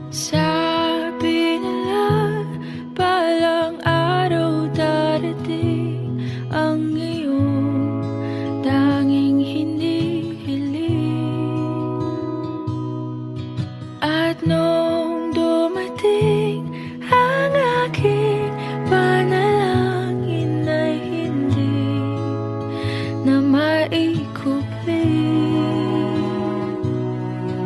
Sabi nila, balang araw darating ang iyong tanging hinihiling. At nung dumating ang aking panalangin ay hindi na maikupling.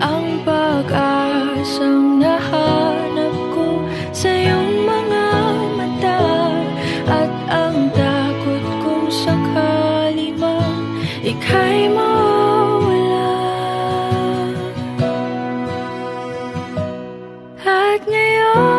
Ang pag-asang nahanap ko sa iyong mga mata, at ang takot kung sakali man ika'y mawala. At ngayon